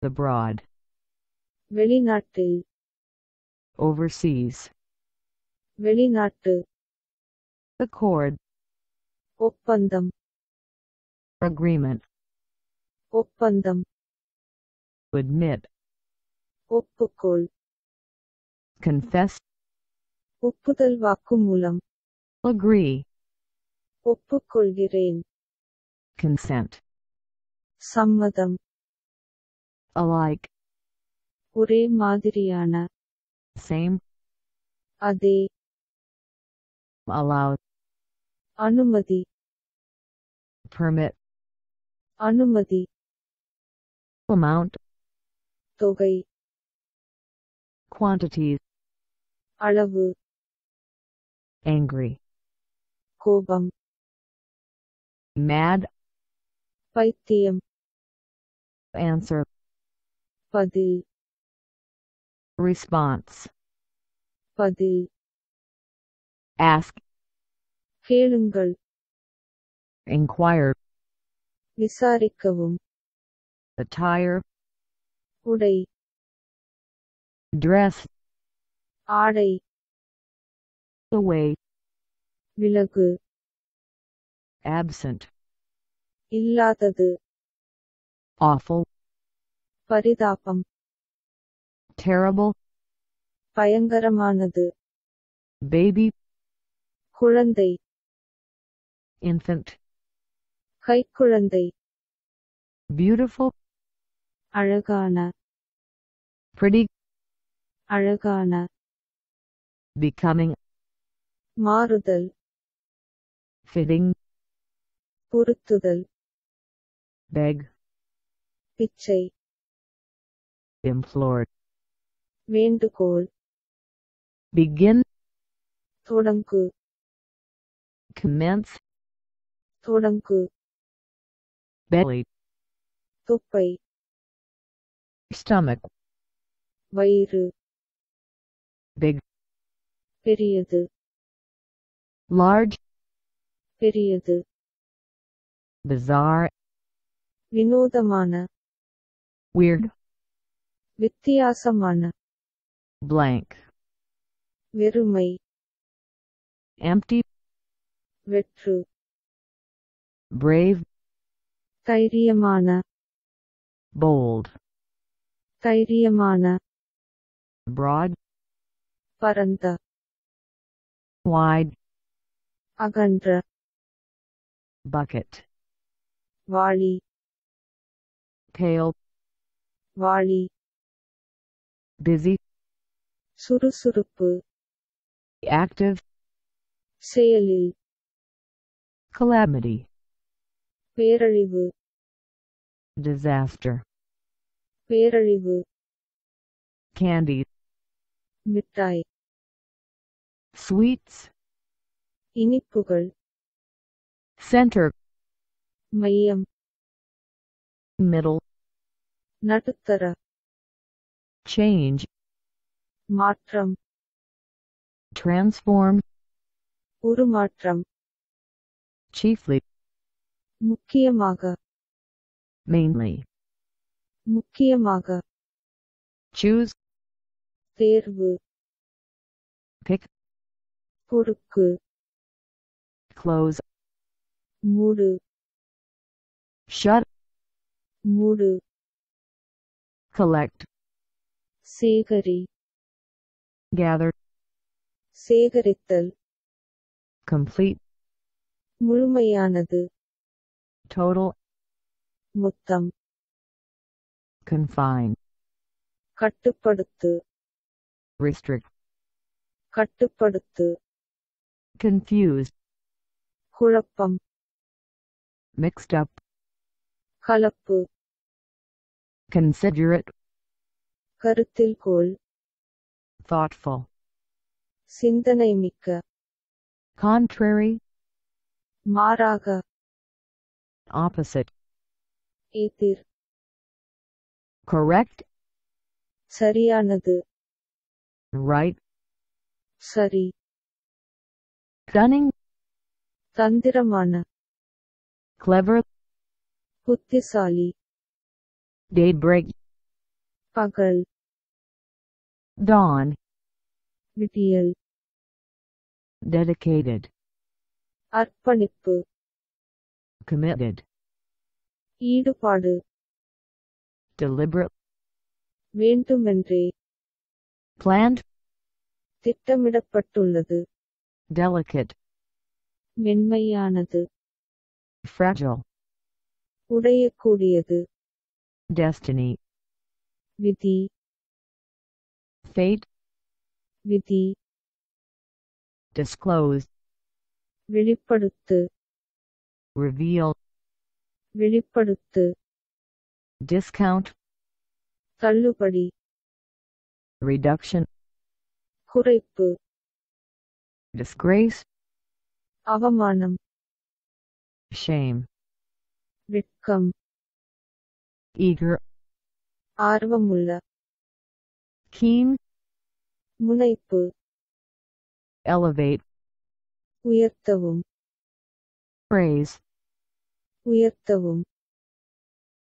abroad, வெளிநாட்டில், overseas, வெளிநாட்டு, accord, ஒப்பந்தம், agreement, ஒப்பந்தம், admit, ஒப்புக்கொள், confess, ஒப்புதல் வாக்குமூலம், agree, ஒப்புக்கொள்கிறேன், consent, சம்மதம், alike, ஒரே மாதிரியான, same, அதே, allow, அனுமதி, permit, அனுமதி, amount, தொகை, quantities, அளவு, angry, கோபம், mad, பைத்தியம், answer, பதில், response, பதில், ask, கேளுங்கள், inquire, விசாரிக்கவும், attire, உடை, dress, ஆடை, away, விலகு, absent, இல்லாதது, awful, பரிதாபம், terrible, பயங்கரமானது, baby, குழந்தை, infant, கைக்குழந்தை, beautiful, அழகான, pretty, அழகான, becoming, மாறுதல், fitting, பொருத்துதல், beg, பிச்சை, implored, வேண்டுகோள், begin, தொடங்கு, commence, தொடங்கு, belly, தொப்பை, stomach, வயிறு, big, பெரியது, large, பெரியது, bizarre, வினோதமான, weird, வித்தியாசமான, blank, வெறுமை, empty, வெற்று, brave, தைரியமான, bold, தைரியமான, broad, பரந்த, wide, அகன்ற, bucket, வாளி, pale, வாளி, busy, சுறுசுறுப்பு, active, செயலில், calamity, பேரழிவு, disaster, பேரழிவு, candy, மிட்டாய், sweets, இனிப்புகள், center, மையம், middle, நடுத்தர, change, மாற்றம், transform, உருமாற்றம், chiefly, முக்கியமாக, mainly, முக்கியமாக, choose, தேர்வு, pick, பொறுக்கு, close, மூடு, shut, மூடு, collect, சேகரி, gather, சேகரித்தல், complete, முழுமையானது, total, மொத்தம், confine, கட்டுப்படுத்து, restrict, கட்டுப்படுத்து, confused, குழப்பம், mixed up, கலப்பு, considerate, கருத்தில் கொள், thoughtful, சிந்தனை மிக்க, contrary, மாறாக, opposite, எதிர், correct, சரியானது, right, சரி, cunning, தந்திரமான, clever, புத்திசாலி, daybreak, பகல், dawn, விடியல், dedicated, அர்ப்பணிப்பு, committed, ஈடுபாடு, deliberate, வேண்டுமென்றே, planned, திட்டமிடப்பட்டுள்ளது, delicate, மென்மையானது, fragile, உடையக்கூடியது, destiny, விதி, fate, விதி, disclose, வெளிப்படுத்து, reveal, வெளிப்படுத்து, discount, தள்ளுபடி, reduction, குறைப்பு, disgrace, அவமானம், shame, வெட்கம், eager, ஆர்வமுள்ள, keen, முனைப்பு, elevate, உயர்த்தவும், praise, உயர்த்தவும்,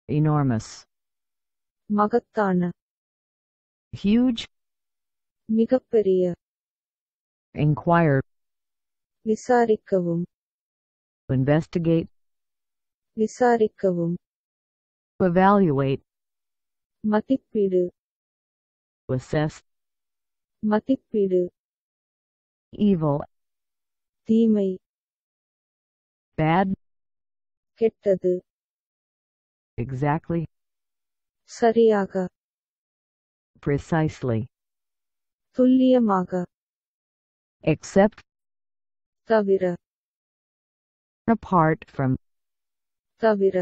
enormous, மகத்தான, huge, மிகப்பெரிய, inquire, விசாரிக்கவும், investigate, விசாரிக்கவும், evaluate, மதிப்பீடு, assess, மதிப்பீடு, evil, தீமை, bad, கெட்டது, exactly, சரியாக, precisely, துல்லியமாக, except, தவிர, apart from, தவிர,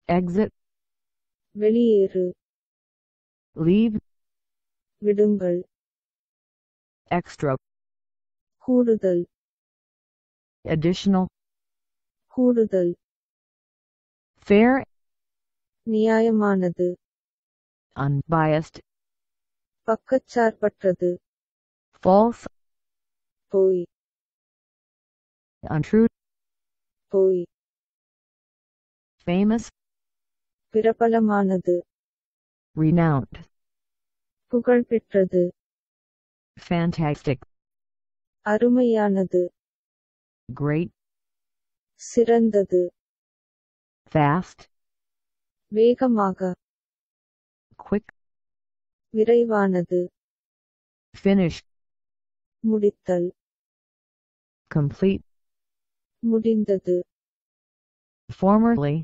exit, வெளியேறு, leave, விடுங்கள், extra, கூடுதல், additional, கூடுதல், fair, நியாயமானது, unbiased, பக்கச்சார்பற்றது, false, பொய், untrue, பொய், famous, பிரபலமானது, renowned, புகழ்பெற்றது, fantastic, அருமையானது, great, சிறந்தது, fast, வேகமாக, quick, விரைவானது, finish, முடித்தல், complete, முடிந்தது, formerly,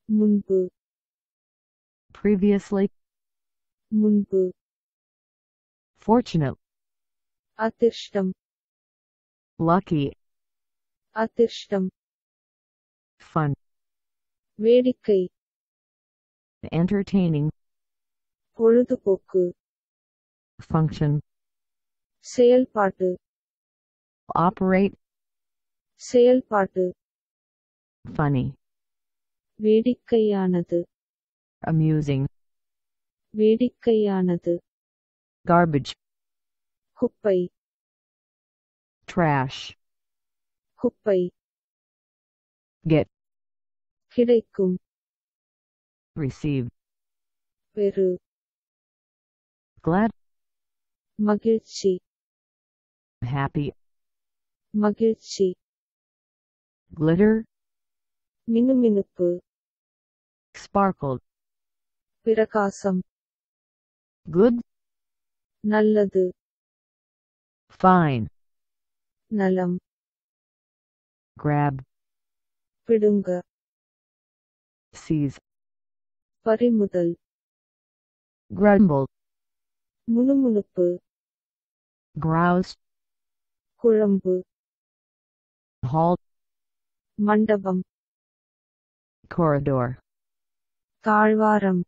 முன்பு, previously, முன்பு, fortunate, அதிர்ஷ்டம், lucky, அதிர்ஷ்டம், fun, வேடிக்கை, entertaining, பொழுதுபோக்கு, function, செயல்பாட்டு, operate, செயல்பாட்டு, funny, வேடிக்கையானது, amusing, வேடிக்கையானது, garbage, குப்பை, trash, குப்பை, get, கிடைக்கும், receive, பெறு, glad, மகிழ்ச்சி, happy, மகிழ்ச்சி, glitter, மினுமினுப்பு, sparkled, பிரகாசம், good, நல்லது, fine, நலம், grab, பிடுங்க, seize, பறிமுதல், grumble, முணுமுணுப்பு, grouse, குழம்பு, hall, மண்டபம், corridor, தாழ்வாரம்,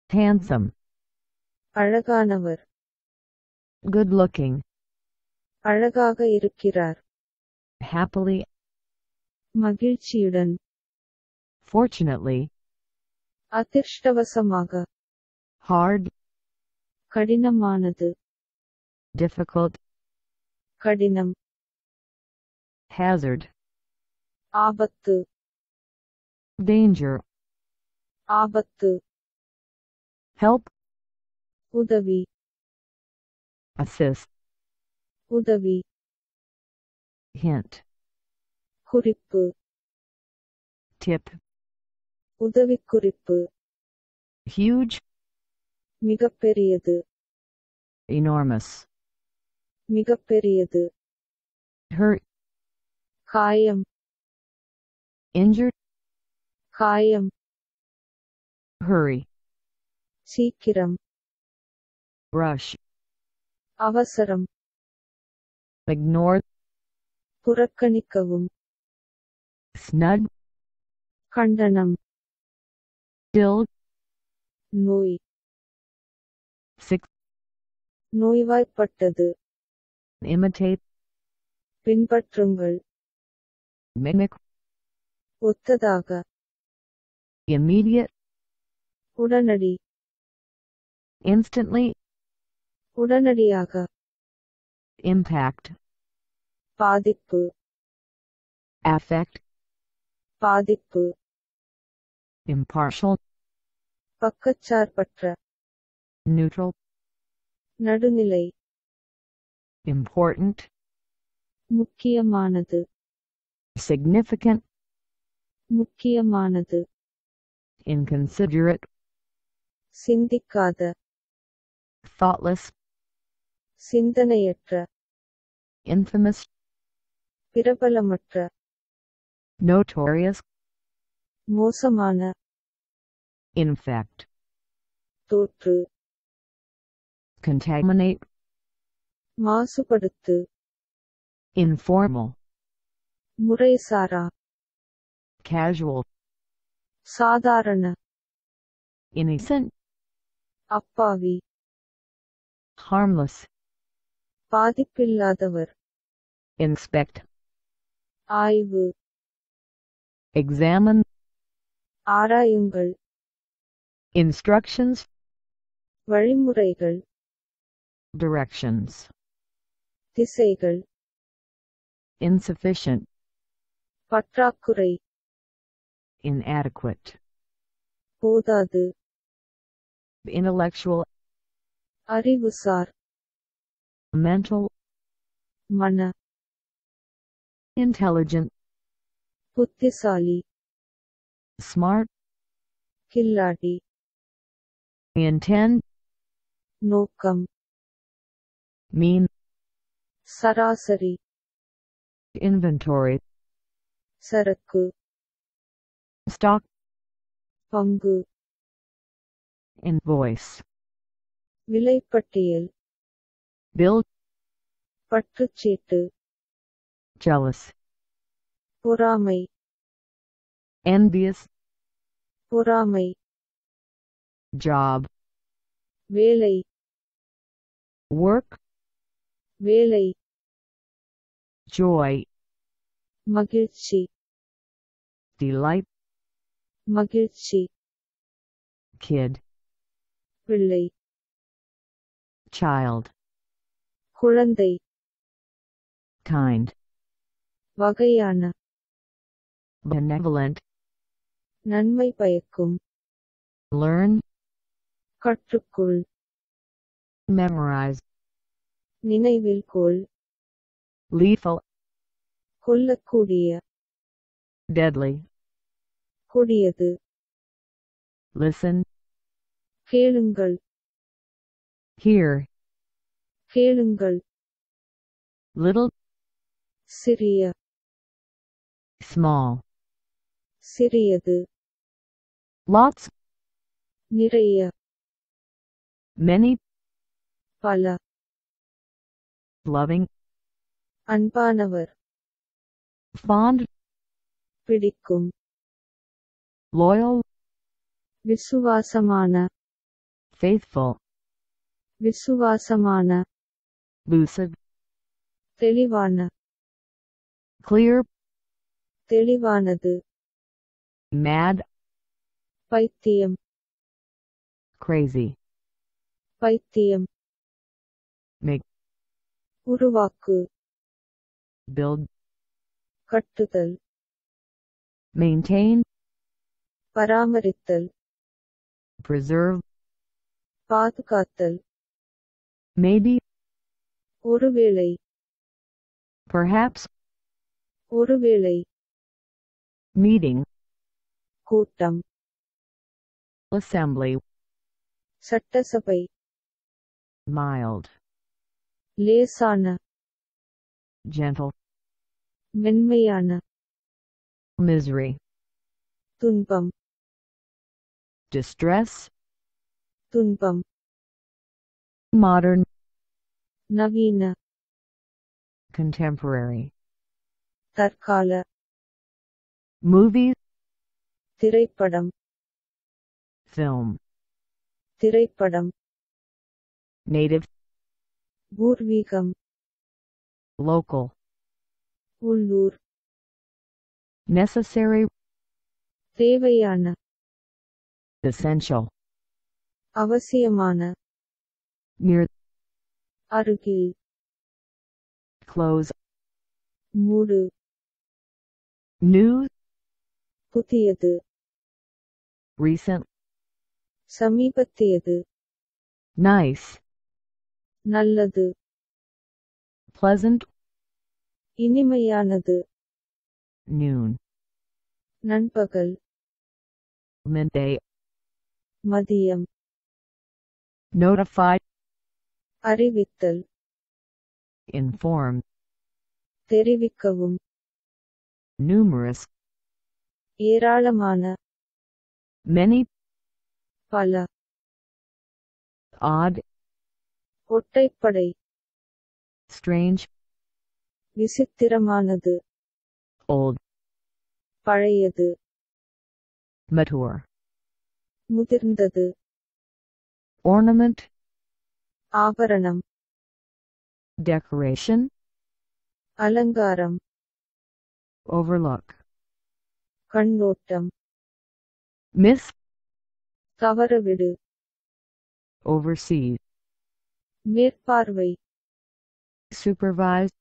handsome, அழகானவர், good looking, அழகாக இருக்கிறார், happily, மகிழ்ச்சியுடன், fortunately, அதிர்ஷ்டவசமாக, hard, கடினமானது, difficult, கடினம், hazard, ஆபத்து, danger, ஆபத்து, help, உதவி assist, உதவி hint, குறிப்பு tip, உதவிக்குறிப்பு huge, மிகப்பெரியது enormous, மிகப்பெரியது hurt, காயம் injured, காயம் hurry, சீக்கிரம் rush, அவசரம் ignore, புறக்கணிக்கவும் snug, கண்டனம் still, நோய் sick, நோய்வாய்ப்பட்டது imitate, பின்பற்றுங்கள் mimic, ஒத்ததாக immediate, உடனடி instantly, உடனடியாக impact, பாதிப்பு affect, பாதிப்பு impartial, பக்கச்சார்பற்ற neutral, நடுநிலை important, முக்கியமானது significant, முக்கியமானது inconsiderate, சிந்திக்காத thoughtless, சிந்தனையற்ற infamous, பிரபலமற்ற notorious, மோசமான infect, தோற்று contaminate, மாசுபடுத்து informal, முறைசாரா casual, சாதாரண innocent, அப்பாவி harmless, பாதிப்பில்லாதவர் inspect, ஆய்வு examine, ஆராயுங்கள் instructions, வழிமுறைகள் directions, திசைகள் insufficient, பற்றாக்குறை inadequate, போதாது intellectual, அறிவுசார் mental, மன intelligent, புத்திசாலி smart, கில்லாடி intend, நோக்கம் mean, சராசரி inventory, சரக்கு stock, பங்கு invoice, விலைப்பட்டியல் bill, பற்றுச்சீட்டு jealous, பொறாமை envious, பொறாமை job, வேலை work, வேலை joy, மகிழ்ச்சி delight, மகிழ்ச்சி kid, பிள்ளை child, குழந்தை kind, வகையான benevolent, நன்மை பயக்கும் learn, கற்றுக்கொள் memorize, நினைவில் கொள் lethal, கொல்லக்கூடிய deadly, கொடியது listen, கேளுங்கள் hear, கேளுங்கள் little, சிறிய small, சிறியது lots, நிறைய many, பல loving, அன்பானவர் fond, பிடிக்கும் loyal, விசுவாசமான faithful, விசுவாசமான lucid, தெளிவான clear, தெளிவானது mad, பைத்தியம் crazy, பைத்தியம் make, உருவாக்கு build, கட்டுதல் maintain, பராமரித்தல் preserve, பாதுகாத்தல், maybe, ஒருவேளை, perhaps, ஒருவேளை, meeting, கூட்டம், assembly, சட்டசபை, mild, லேசான, gentle, மென்மையான, misery, துன்பம், distress, துன்பம், modern, நவீன, contemporary, தற்கால, movies, திரைப்படம், film, திரைப்படம், native, பூர்வீகம், local, உள்ளூர், necessary, தேவையான, essential, அவசியமான, near, அருகில், close, மூடு, new, புதியது, recent, சமீபத்தியது, nice, நல்லது, pleasant, இனிமையானது, noon, நண்பகல், midday, மதியம், notified, அறிவித்தல், inform, தெரிவிக்கவும், numerous, ஏராளமான, many, பல, odd, ஒற்றைப்படை, strange, விசித்திரமானது, old, பழையது, mature, முதிர்ந்தது, ornament, ஆபரணம், decoration, அலங்காரம், overlook, கண்ணோட்டம், miss, தவறவிடு, oversee, மேற்பார்வை, supervise,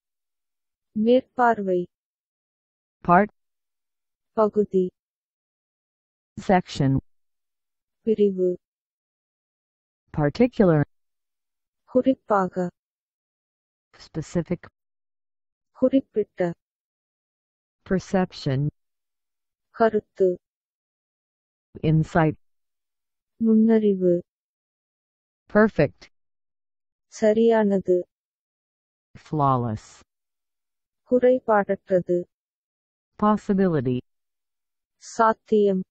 மேற்பார்வை, part, பகுதி, section, பிரிவு, particular, குறிப்பாக, specific, குறிப்பிட்ட, perception, கருத்து, insight, நுண்ணறிவு, perfect, சரியானது, flawless, குறைபாடற்றது, possibility, சாத்தியம்,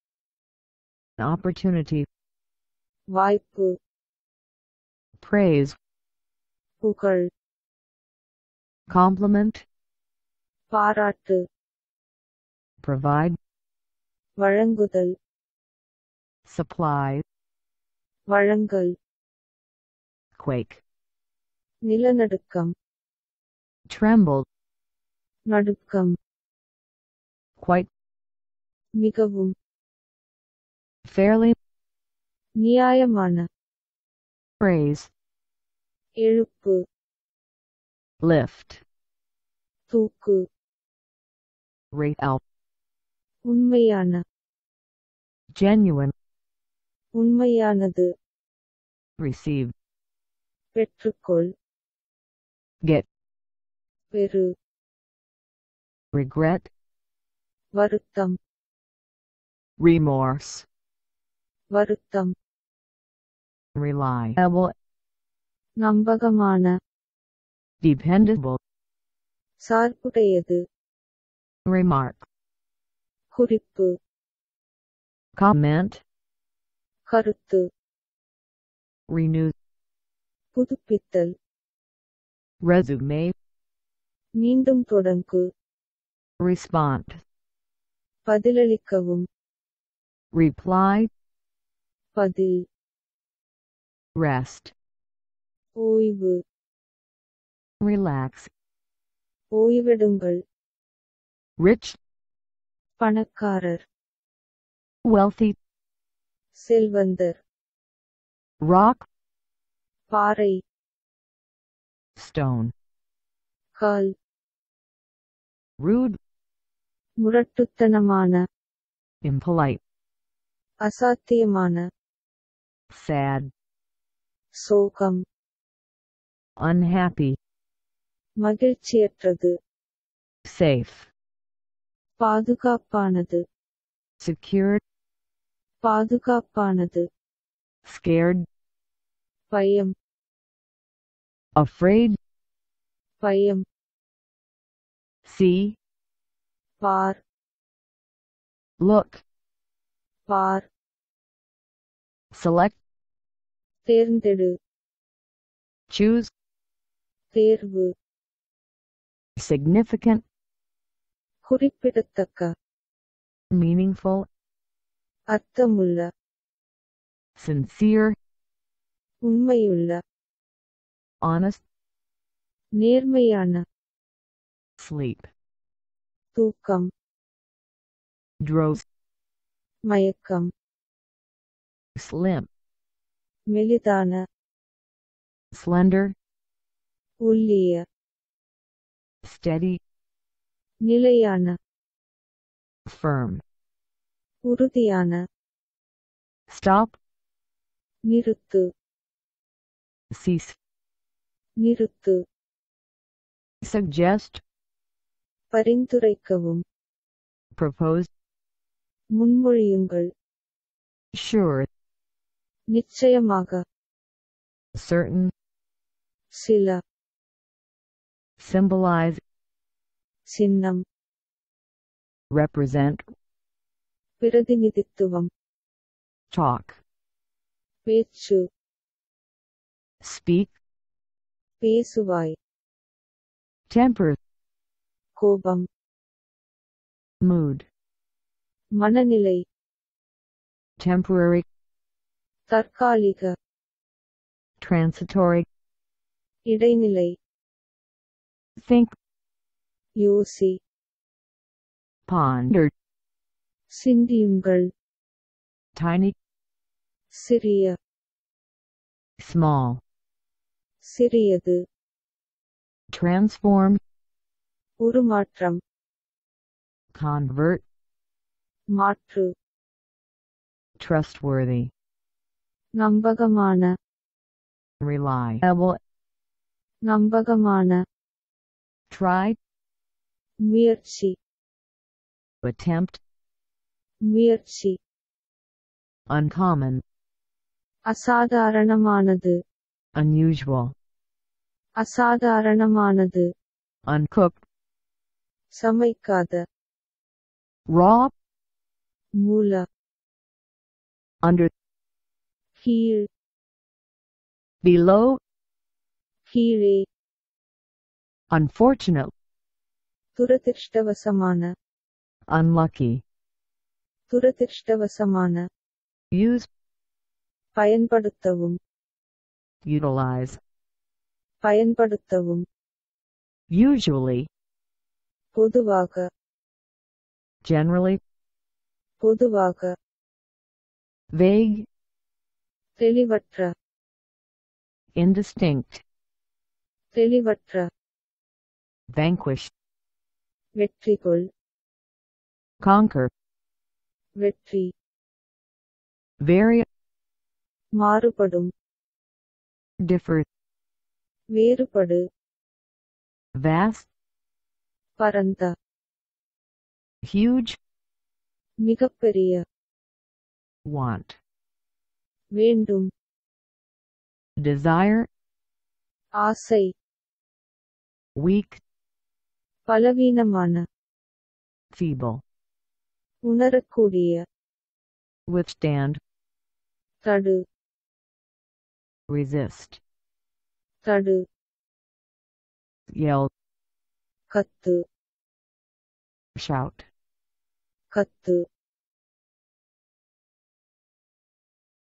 opportunity, வாய்ப்பு, praise, புகழ், compliment, பாராட்டு, provide, வழங்குதல், supply, வழங்கல், quake, நிலநடுக்கம், tremble, நடுக்கம், quite, மிகவும், fairly, நியாயமான, praise, எழுப்பு, lift, தூக்கு, rate out, உண்மையான, genuine, உண்மையானது, receive, பெற்றுக்கொள், get, பெறு, regret, வருத்தம், remorse, வருத்தம், reliable, நம்பகமான, dependable, சார்புடையது, remark, குறிப்பு, comment, கருத்து, renew, புதுப்பித்தல், resume, மீண்டும் தொடங்கு, respond, பதிலளிக்கவும், reply, பதில், rest, ஓய்வு, relax, ஓய்வெடுங்கள், rich, பணக்காரர், wealthy, செல்வந்தர், rock, பாறை, stone, கால், rude, முரட்டுத்தனமான, impolite, அசாத்தியமான, sad, சோகம் unhappy, மகிழ்ச்சியற்றது safe, பாதுகாப்பானது secured, பாதுகாப்பானது scared, பயம் afraid, பயம் see, பார் look, பார் select, தேர்ந்தெடு choose, தேர்வு significant, குறிப்பிடத்தக்க meaningful, அர்த்தமுள்ள sincere, உண்மையுள்ள honest, நேர்மையான sleep, தூக்கம் drowse, மயக்கம் slim, மெலிதான slender, ஒல்லிய steady, நிலையான firm, உறுதியான stop, நிறுத்து cease, நிறுத்து suggest, பரிந்துரைக்கவும் propose, முன்மொழியுங்கள் sure, நிச்சயமாக certain, சில symbolize, சின்னம் represent, பிரதிநிதித்துவம் talk, பேச்சு speak, பேசுவாய் temper, கோபம் mood, மனநிலை temporary, தற்காலிக transitory, இடைநிலை think, யோசி ponder, சிந்தியுங்கள் tiny, சிறிய small, சிறியது transform, உருமாற்றம் convert, மாற்று trustworthy, நம்பகமான reliable, நம்பகமான try, முயற்சி attempt, முயற்சி uncommon, அசாதாரணமானது unusual, அசாதாரணமானது uncooked, சமைக்காத raw, மூல under, கீழ் below, கீழே unfortunate, துரதிர்ஷ்டவசமான unlucky, துரதிர்ஷ்டவசமான use, பயன்படுத்தவும் utilize, பயன்படுத்தவும் usually, பொதுவாக generally, பொதுவாக vague, தெளிவற்ற indistinct, தெளிவற்ற vanquish, வெற்றிகொள் conquer, வெற்றி vary, மாறுபடும் differ, வேறுபடு vast, பரந்த huge, மிகப்பெரிய want, வேண்டும் desire, ஆசை weak, பலவீனமான feeble, உணரக்கூடிய withstand, தடு resist, தடு yell, கத்து shout, கத்து